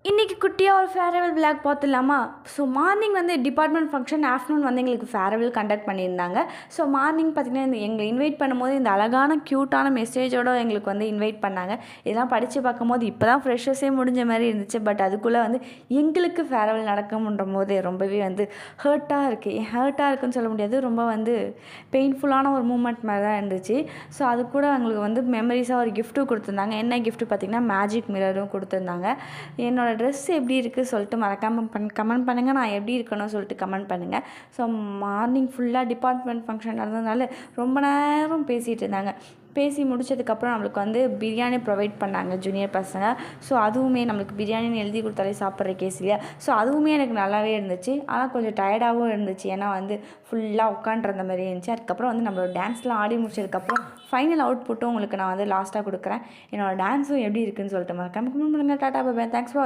இன்றைக்கி குட்டியாக ஒரு ஃபேர்வெல் விளாக் பார்த்துடலாமா? ஸோ மார்னிங் வந்து டிபார்ட்மெண்ட் ஃபங்க்ஷன், ஆஃப்டர்நூன் வந்து எங்களுக்கு ஃபேர்வெல் கண்டக்ட் பண்ணியிருந்தாங்க. ஸோ மார்னிங் பார்த்திங்கன்னா எங்களை இன்வைட் பண்ணும்போது இந்த அழகான க்யூட்டான மெசேஜோடு எங்களுக்கு வந்து இன்வைட் பண்ணாங்க. இதெல்லாம் படித்து பார்க்கும்போது இப்போ தான் ஃப்ரெஷர்ஸே முடிஞ்ச மாதிரி இருந்துச்சு. பட் அதுக்குள்ளே வந்து எங்களுக்கு ஃபேர்வெல் நடக்கும்ன்ற போது ரொம்பவே வந்து ஹர்ட்டாக இருக்குன்னு சொல்ல முடியாது, ரொம்ப வந்து பெயின்ஃபுல்லான ஒரு மூமெண்ட் மாதிரி தான் இருந்துச்சு. ஸோ அது கூட எங்களுக்கு வந்து மெமரிஸாக ஒரு கிஃப்ட்டும் கொடுத்துருந்தாங்க. என்ன கிஃப்ட்டு பார்த்திங்கன்னா மேஜிக் மிரரும் கொடுத்துருந்தாங்க. என்னோடய ட்ரெஸ் எப்படி இருக்குது சொல்லிட்டு மறக்காமல் கமெண்ட் பண்ணுங்கள். நான் எப்படி இருக்கணும் சொல்லிட்டு கமெண்ட் பண்ணுங்கள். ஸோ மார்னிங் ஃபுல்லாக டிபார்ட்மெண்ட் ஃபங்க்ஷன் நடந்ததுனால ரொம்ப நேரம் பேசிகிட்டு இருந்தாங்க. பேசி முடிச்சதுக்கப்புறம் நம்மளுக்கு வந்து பிரியாணி ப்ரொவைட் பண்ணாங்க ஜூனியர் பசங்க. ஸோ அதுவுமே நம்மளுக்கு பிரியாணின்னு எழுதி கொடுத்தாலே சாப்பிட்ற கேஸ் இல்லையா? ஸோ அதுவுமே எனக்கு நல்லாவே இருந்துச்சு. ஆனால் கொஞ்சம் டயர்டாகவும் இருந்துச்சு. ஏன்னா வந்து ஃபுல்லாக உட்காண்ட்ருந்த மாதிரி இருந்துச்சு. அதுக்கப்புறம் வந்து நம்மளோட டான்ஸ்லாம் ஆடி முடிச்சதுக்கப்புறம் ஃபைனல் அவுட்புட்டும் உங்களுக்கு நான் வந்து லாஸ்ட்டாக கொடுக்குறேன். என்னோடய டான்ஸும் எப்படி இருக்குதுன்னு சொல்லிட்டு மறக்காம கமெண்ட் பண்ணுங்கள். Tata bye bye. Thanks for